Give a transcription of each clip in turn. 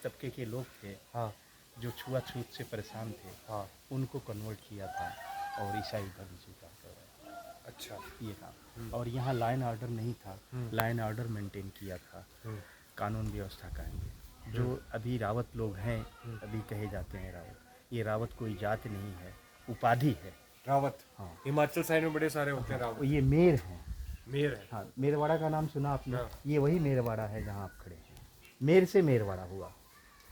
तबके के लोग थे, हाँ जो छुआछूत से परेशान थे, हाँ। उनको कन्वर्ट किया था और ईसाई धर्म स्वीकार करवाया, अच्छा। ये काम। और यहाँ लाइन ऑर्डर नहीं था, लाइन ऑर्डर मेंटेन किया था, कानून व्यवस्था कायम की। जो अभी रावत लोग हैं, अभी कहे जाते हैं रावत, ये रावत कोई जात नहीं है, उपाधि है। रावत। हाँ। हिमाचल साइड में बड़े सारे होते हैं रावत। ये मेर हैं। मेर है। हाँ, मेरवाड़ा का नाम सुना आपने? हाँ। ये वही मेरवाड़ा है जहाँ आप खड़े हैं। मेर से मेरवाड़ा हुआ।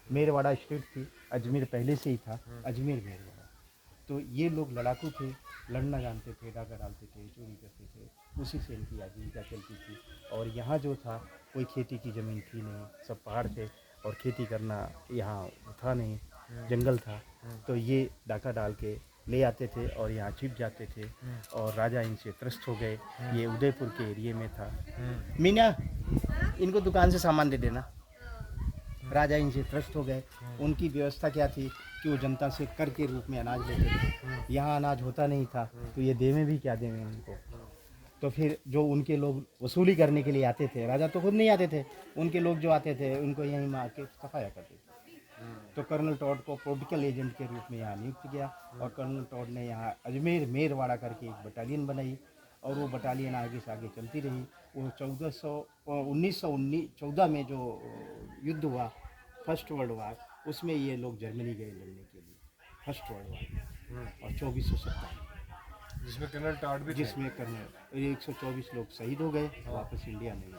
मेरवाड़ा स्टेट थी, अजमेर पहले से ही था, अजमेर मेरवाड़ा। तो ये लोग लड़ाकू थे, लड़ना जानते थे, डाका डालते थे, चोरी करते थे, उसी से इनकी आजीविका चलती थी। और यहाँ जो था, कोई खेती की ज़मीन थी नहीं, सब पहाड़ थे और खेती करना यहाँ था नहीं, जंगल था। तो ये डाका डाल के ले आते थे और यहाँ छिप जाते थे और राजा इनसे त्रस्त हो गए। ये उदयपुर के एरिए में था। मीना, इनको दुकान से सामान दे देना। राजा इनसे त्रस्त हो गए। उनकी व्यवस्था क्या थी कि वो जनता से कर के रूप में अनाज लेते थे। यहाँ अनाज होता नहीं था, तो ये देवें भी क्या देवें उनको। तो फिर जो उनके लोग वसूली करने के लिए आते थे, राजा तो खुद नहीं आते थे, उनके लोग जो आते थे उनको यहीं मार के सफाया करते थे। तो कर्नल टॉड को पॉलिटिकल एजेंट के रूप में यहाँ नियुक्त किया और कर्नल टॉड ने यहाँ अजमेर मेरवाड़ा करके एक बटालियन बनाई और वो बटालियन आगे से आगे चलती रही। वो 1914 में जो युद्ध हुआ, फर्स्ट वर्ल्ड वार, उसमें ये लोग जर्मनी गए लड़ने के लिए, फर्स्ट वर्ल्ड वार, और 2470 जिसमें कर्नल टॉड भी थे। जिसमें कर्नल 124 लोग शहीद हो गए, वापस इंडिया में आए।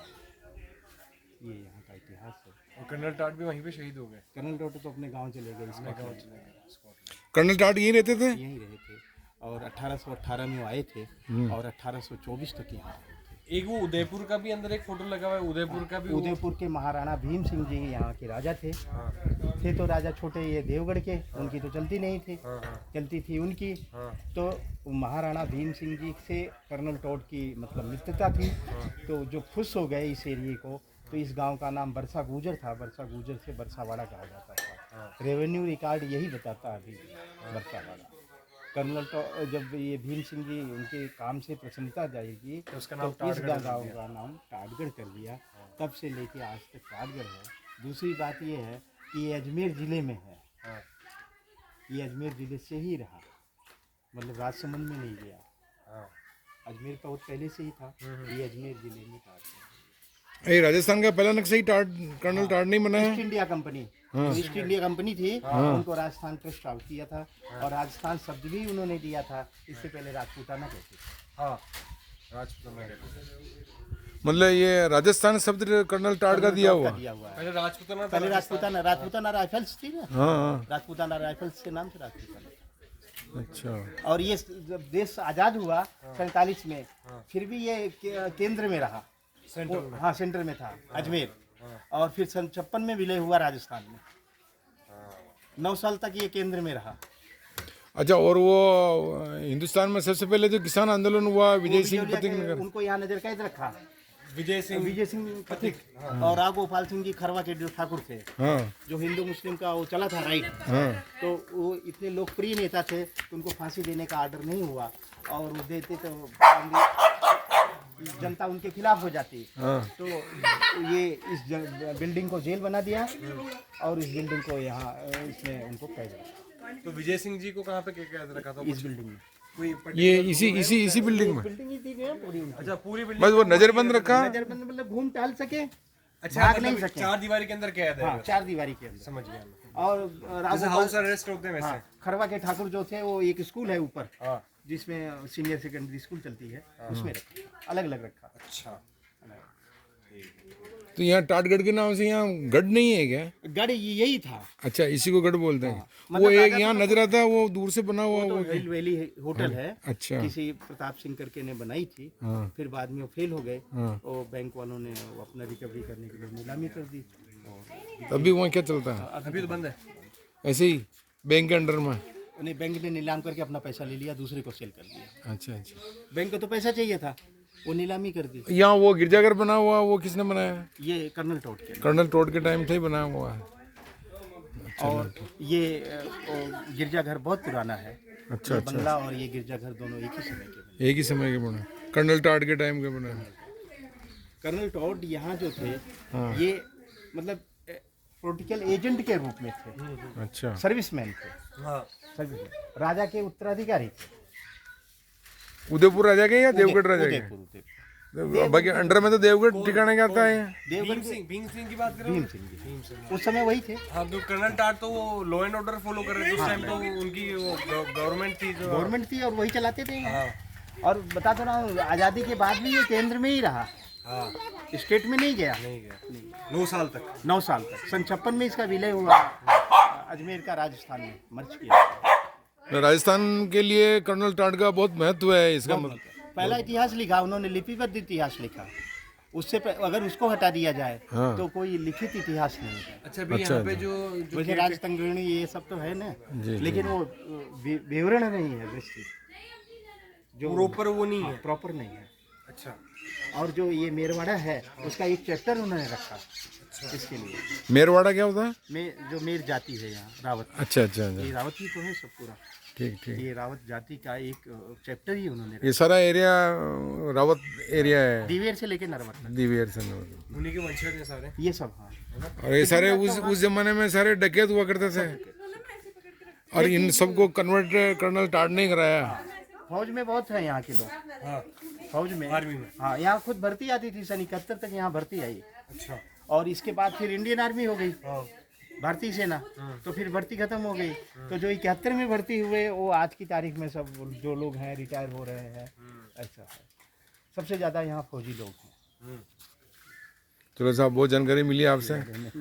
ये यहाँ का इतिहास है। और कर्नल टॉड भी वहीं पे शहीद हो गए। कर्नल टॉड तो अपने गांव चले गए, इसका गांव चले गए स्कॉटलैंड। कर्नल टॉड यहीं रहते थे? यहीं रहे थे और 1818 में वो आए थे और 1824 तक यहाँ रहे थे। एक वो उदयपुर का भी अंदर एक फोटो लगा हुआ है, उदयपुर का भी। उदयपुर के महाराणा भीम सिंह जी यहाँ के राजा थे। थे तो राजा छोटे ये देवगढ़ के, उनकी तो चलती नहीं थी, चलती थी उनकी। तो महाराणा भीम सिंह जी से कर्नल टॉड की मतलब मित्रता थी, तो जो खुश हो गए इस एरिए को, तो इस गांव का नाम बरसा गुजर था। बरसा गुजर से बरसावाड़ा कहा जाता था। रेवेन्यू रिकॉर्ड यही बताता है अभी, बरसावाड़ा। कर्नल टॉड, जब ये भीम सिंह जी उनके काम से प्रसन्नता जाएगी तो उसका तो नाम इस गाँव का नाम टाटगढ़ कर दिया। तब से लेके आज तक टाटगढ़ है। दूसरी बात ये है कि ये अजमेर ज़िले में है। ये अजमेर ज़िले से ही रहा, मतलब राजसमंद में नहीं गया। अजमेर बहुत पहले से ही था, ये अजमेर ज़िले में टाटगढ़। ये राजस्थान का पहला नक्सली कर्नल टॉड नहीं बना है? East India company, east India company थी, उनको राजस्थान ट्रस्ट आउट किया था और राजस्थान शब्द भी उन्होंने दिया था। इससे पहले राजपूताना कहते थे। हाँ, राजपूताना कहते थे। मतलब ये राजस्थान शब्द कर्नल टॉड का दिया हुआ? दिया हुआ है। पहले राजपूताना था। पहले राजपूताना राइफल्स थी ना। हाँ। राजपूताना राइफल्स के नाम से राजपूताना। अच्छा। और ये जब देश आज़ाद हुआ 47 में, फिर भी ये केंद्र में रहा, सेंट्रल में। हाँ सेंटर में था अजमेर। और फिर सन 56 में विलय हुआ राजस्थान में। 9 साल तक ये केंद्र में रहा। अच्छा, और वो हिंदुस्तान में सबसे पहले जो किसान आंदोलन हुआ विजय सिंह पथिक नगर, उनको यहाँ नजर कैद रखा, विजय सिंह पथिक और राव गोपाल सिंह जी खरवा के जो ठाकुर थे, हाँ जो हिंदू मुस्लिम का वो चला था राइट। हाँ। तो वो इतने लोकप्रिय नेता थे तो उनको फांसी देने का आर्डर नहीं हुआ, और वो देते तो जनता उनके खिलाफ हो जाती। तो ये इस बिल्डिंग को जेल बना दिया और इस बिल्डिंग को यहाँ इसमें उनको कैद रखा। तो विजय सिंह जी को कहाँ पे कैद रखा था? इस बिल्डिंग में। कोई ये इसी बिल्डिंग में? बिल्डिंग ही थी ना पूरी उनकी। अच्छा, पूरी बिल्डिंग बस वो नजरबंद रखा? नजरबंद मतलब घूम टहल सके, अच्छा, भाग मतलब नहीं सके। चार दीवारी के अंदर कैद है। हाँ, 4 दीवारी के अंदर। समझ गया। और जैसे हाउस अरेस्ट होते हैं वैसे। खरवा के ठाकुर जो थे वो एक स्कूल है ऊपर, हाँ। जिसमें सीनियर सेकेंडरी स्कूल चलती है, उसमें रखा, अलग अलग रखा। अच्छा। तो यहाँ टाटगढ़ के नाम से यहाँ गढ़ नहीं है क्या? गढ़ यही था। अच्छा, इसी को गढ़ बोलते हैं। मतलब वो एक राजा यहाँ नजर आता है, वो दूर से बना हुआ तो वो हिल वैली होटल है, अच्छा। किसी प्रताप सिंह करके ने बनाई थी। फिर बाद में वो फेल हो गए और बैंक वालों ने वो अपना रिकवरी करने के लिए नीलामी कर दी। अभी वहाँ क्या चलता है? अभी तो बंद है। ऐसे ही बैंक के अंडर में? उन्हें बैंक ने नीलाम करके अपना पैसा ले लिया, दूसरे को सेल कर दिया। अच्छा अच्छा। बैंक को तो पैसा चाहिए था, वो नीलामी कर दी। यहाँ वो गिरजाघर बना हुआ, वो किसने बनाया? ये कर्नल टॉड के। कर्नल टॉड के टाइम से ही बना हुआ है। और ये गिरजाघर बहुत पुराना है। अच्छा ये अच्छा। बंगला और ये गिरजाघर दोनों एक ही समय के बने। एक ही समय के बने, कर्नल टॉड के टाइम के बने। कर्नल टॉड यहाँ जो थे, ये मतलब पॉलिटिकल एजेंट के रूप में थे, अच्छा सर्विसमैन थे, हाँ सर्विसमैन, राजा के उत्तराधिकारी थे। उदयपुर राजा के या देवगढ़ राजा के? उदयपुर, उदयपुर। बाकी अंडर में तो देवगढ़ ठिकाने का आता है। देवगढ़ भीम सिंह की बात करें भीम सिंह जी उस समय वही थे। हाँ तो कर्नल टाट तो वो लॉ एंड ऑर्डर फॉलो कर रहे थे उस टाइम, तो उनकी वो गवर्नमेंट थी जो गवर्नमेंट थी और वही चलाते थे। हाँ और बता तो रहा हूँ, आज़ादी के बाद भी ये केंद्र में ही रहा, हाँ स्टेट में नहीं गया। नहीं गया 9 साल तक। 9 साल तक, सन 56 में इसका विलय हुआ अजमेर का, राजस्थान में मर्ज किया। राजस्थान के लिए कर्नल टाट का बहुत महत्व है इसका मतलब। पहला इतिहास लिखा उन्होंने, लिपिबद्ध इतिहास लिखा। उससे अगर उसको हटा दिया जाए हाँ। तो कोई लिखित इतिहास नहीं है। अच्छा भी यहाँ पे जो वैसे राजतंत्रिणी ये सब तो है ना, लेकिन वो विवरण नहीं है, विस्तृत जो प्रॉपर वो नहीं है। प्रॉपर नहीं है। अच्छा और जो ये मेरवाड़ा है उसका एक चैप्टर उन्होंने रखा इसके लिए। मेरवाड़ा क्या होता है? जो मेर जाति है यहाँ रावत, अच्छा अच्छा अच्छा, ये रावत ही तो है सब पूरा। ठीक ठीक। ये रावत जाति का एक चैप्टर ही उन्होंने ये सारा एरिया रावत एरिया है, दिवेर से लेके नरवत तक, दिवेर से नवत। उन्हीं के वंशज हैं सारे ये सब। हाँ, और ये सारे उस जमाने में सारे डकैत हुआ करते थे, और इन सबको कन्वर्ट कर्नल टाट ने कराया। फौज में बहुत है यहाँ के लोग, हाँ फौज में, आर्मी में। हाँ यहाँ खुद भर्ती आती थी, सन 71 तक यहाँ भर्ती आई। अच्छा और इसके बाद फिर इंडियन आर्मी हो गई, हाँ भारतीय सेना, तो फिर भर्ती खत्म हो गई। तो जो 71 में भर्ती हुए वो आज की तारीख में सब जो लोग हैं रिटायर हो रहे हैं, ऐसा है। सबसे ज़्यादा यहाँ फौजी लोग हैं। चलो साहब, बहुत जानकारी मिली आपसे।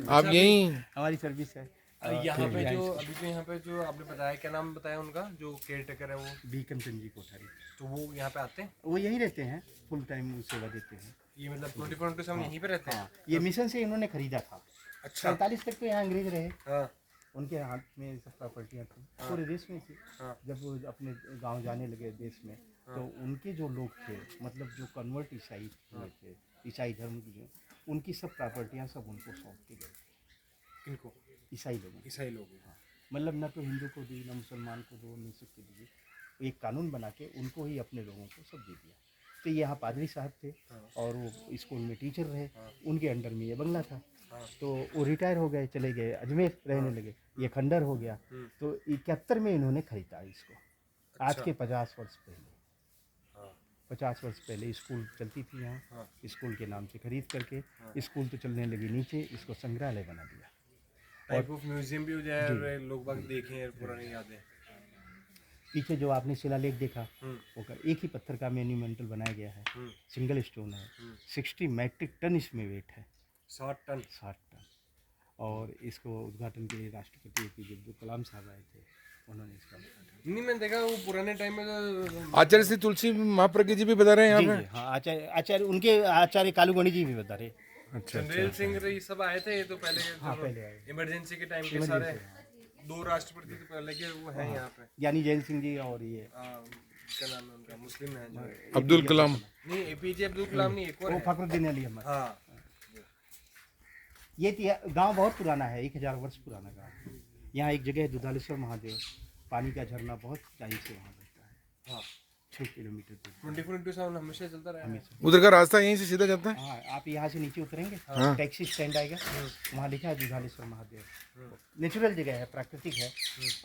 आप यहीं हमारी सर्विस है। यहाँ पे जो अभी तो यहाँ पे जो आपने बताया, क्या नाम बताया उनका जो केयर टेकर है वो? बीकम चंद जी कोठारी, तो वो यहाँ पे आते हैं? वो यहीं रहते हैं, फुल टाइम सेवा देते हैं। ये मतलब 24/7 यहीं पे रहते हैं? ये मिशन से इन्होंने खरीदा था। अच्छा 47 तक तो यहाँ अंग्रेज रहे, हाँ उनके हाथ में सब प्रॉपर्टियाँ थी, पूरे देश में थी। हाँ। जब वो अपने गांव जाने लगे देश में, तो उनके जो लोग थे, मतलब जो कन्वर्ट ईसाई हुए थे, ईसाई धर्म के जो, उनकी सब प्रॉपर्टियाँ सब उनको सौंप के गए थे। इनको ईसाई लोगों, ईसाई लोग हैं। मतलब न तो हिंदू को दी, न मुसलमान को दो, न सिख को दी। एक कानून बना के उनको ही अपने लोगों को सब दे दिया। तो यहाँ पादरी साहब थे और वो स्कूल में टीचर रहे, उनके अंडर में ये बंगला था। तो वो रिटायर हो गए, चले गए अजमेर रहने लगे, ये खंडर हो गया। तो 71 में इन्होंने खरीदा इसको, आज के 50 वर्ष पहले। 50 वर्ष पहले स्कूल चलती थी यहाँ, स्कूल के नाम से खरीद करके स्कूल तो चलने लगी, नीचे इसको संग्रहालय बना दिया। टाइप ऑफ म्यूजियम भी हो जाए और लोग बाग देखें पुरानी यादें। पीछे जो आपने शिलालेख देखा, वो एक ही पत्थर का मेन्यूमेंटल बनाया गया है, सिंगल स्टोन है। 60 मैट्रिक टन इसमें वेट है, 60 टन। 60 टन। और इसको उद्घाटन के लिए राष्ट्रपति APJ अब्दुल कलाम साहब आए थे, उन्होंने इसका उद्घाटन। नहीं, मैंने देखा वो पुराने टाइम में तो आचार्य श्री तुलसी महाप्रज्ञ जी भी बता रहे हैं जी यहाँ जी, पे। हाँ, आचार्य उनके आचार्य कालूगणी जी भी बता रहे। अच्छा जनरल सिंह ये सब आए थे तो पहले हाँ, पहले आए। इमरजेंसी के टाइम के सारे 2 राष्ट्रपति तो पहले के वो हैं यहाँ पे। ज्ञानी जैन सिंह जी और ये क्या नाम है उनका, मुस्लिम है जो, अब्दुल कलाम। नहीं APJ अब्दुल कलाम नहीं, एक और वो है। फखरुद्दीन अली अहमद। हाँ ये गांव बहुत पुराना है, 1000 वर्ष पुराना गांव। यहाँ एक जगह है दुधालेश्वर महादेव, पानी का झरना बहुत टाइम से वहाँ बहता है। हाँ 6 किलोमीटर दूर 24/7 हमेशा चलता रहा है। हमेशा। उधर का रास्ता यहीं से सीधा जाता है। हाँ, आप यहाँ से नीचे उतरेंगे, टैक्सी स्टैंड आएगा, वहाँ लिखा है दुधालेश्वर महादेव। नेचुरल जगह है, प्राकृतिक है।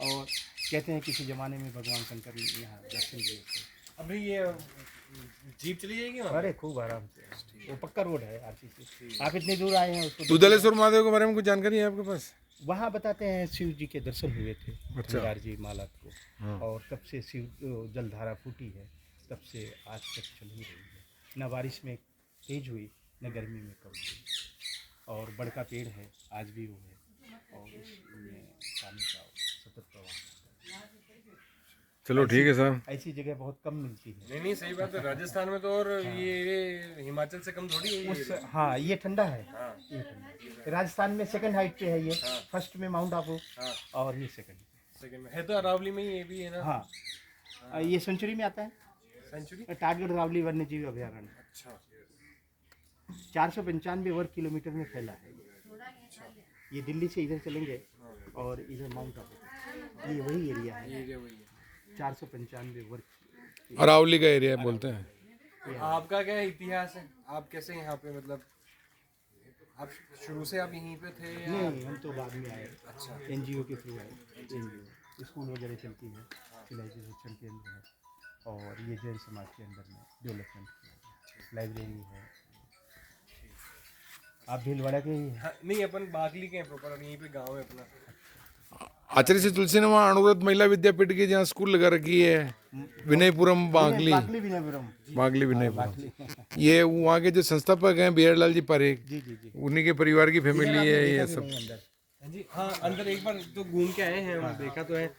और कहते हैं किसी ज़माने में भगवान शंकर ने यहाँ दर्शन दिए थे। अभी ये जीप चली जाएगी वहाँ? अरे खूब आराम से, वो पक्का रोड है RC से। आप इतनी दूर आए हैं उसको दुधालेश्वर महादेव के बारे में कुछ जानकारी है आपके पास? वहाँ बताते हैं शिव जी के दर्शन हुए थे श्रृंगार जी मालत को, और तब से शिव जलधारा फूटी है, तब से आज तक चल ही रही है। न बारिश में तेज हुई, न गर्मी में कम हुई। और बड़का पेड़ है, आज भी वो है, और उसमें पानी का सतत प्रवाह है। चलो ठीक है साहब। ऐसी जगह बहुत कम मिलती है। नहीं सही बात है, राजस्थान में तो, और ये हिमाचल से कम थोड़ी है ये। हाँ, ये ठंडा है। हाँ। ये ठंडा है। राजस्थान में सेकंड हाइट पे है ये। फर्स्ट में माउंट आबू, और ये सेकंड में है। तो अरावली में ये भी है ना? हाँ, ये सेंचुरी में आता है, सेंचुरी। टाटगढ़ रावली वन्य जीव अभयारण्य। अच्छा 495 वर्ग किलोमीटर में फैला है ये। दिल्ली से इधर चलेंगे और इधर माउंट आबू, ये वही एरिया है। ये वही है। 495 वर्ग। अरावली का एरिया बोलते हैं। आपका क्या इतिहास है? आप कैसे यहाँ पे मतलब आप शुरू से आप यहीं पे थे या नहीं हम तो बाद में आए, अच्छा एनजीओ के थ्रू आए। एनजीओ स्कूल वगैरह चलती है, सिलाई शिक्षण केंद्र है, और ये जैन समाज के अंदर में डेवलपमेंट किया गया, लाइब्रेरी है। आप भीलवाड़ा के ही हैं? हाँ, नहीं अपन बागली के हैं प्रॉपर, यहीं पे गांव है अपना। आचार्य श्री तुलसी ने वहाँ अनुव्रत महिला विद्यापीठ की जहाँ स्कूल लगा रखी है, विनयपुरम बागली, बागली विनयपुरम। बागली विनयपुरम। ये वहाँ के जो संस्थापक हैं बिहार लाल जी पारेख, जी जी जी। उन्हीं के परिवार की फैमिली है ये सब। अंदर हाँ जी, हाँ अंदर एक बार तो घूम के आए हैं, हम देखा तो है,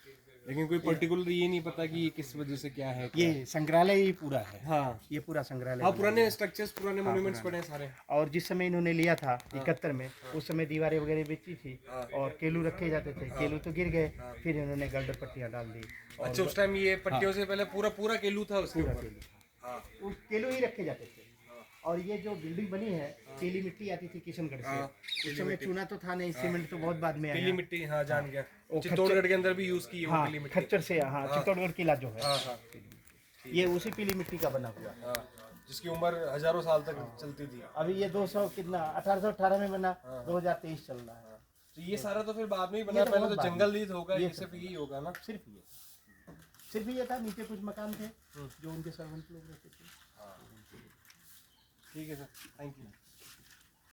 लेकिन कोई पर्टिकुलर ये नहीं पता कि ये किस वजह से क्या है। ये संग्रहालय ही पूरा है। हाँ ये पूरा संग्रहालय हाँ, बना पुराने स्ट्रक्चर्स, पुराने मॉन्यूमेंट्स पड़े हैं सारे। है। और जिस समय इन्होंने लिया था 71 में, उस समय दीवारें वगैरह बेची थी और केलू रखे जाते थे, केलू तो गिर गए, फिर इन्होंने गल्डर पट्टियां डाल दी। अच्छा, उस टाइम ये पट्टियों से पहले पूरा पूरा केलू था उसके ऊपर। केलू था, वो केलू ही रखे जाते थे। और ये जो बिल्डिंग बनी है, पीली मिट्टी आती थी किशनगढ़ से, उस समय चूना तो था नहीं, सीमेंट तो बहुत बाद में पीली आया। मिट्टी, हाँ जान गया, वो चित्तौड़गढ़ के अंदर भी यूज की है वो हाँ पीली मिट्टी। खच्चर से, हाँ चित्तौड़गढ़ किला जो है, हाँ हाँ ये उसी पीली मिट्टी का बना हुआ है। हाँ, जिसकी उम्र हजारों साल तक चलती थी। अभी ये 200 कितना 1818 में बना, 2023 चल रहा है। तो ये सारा तो फिर बाद में ही बना, ये तो पहले बहुत तो बाद जंगल ही होगा, ये ये सिर्फ यही होगा ना। सिर्फ ये था, नीचे कुछ मकान थे जो उनके सर्वेंट लोग रहते थे। ठीक है सर, थैंक यू।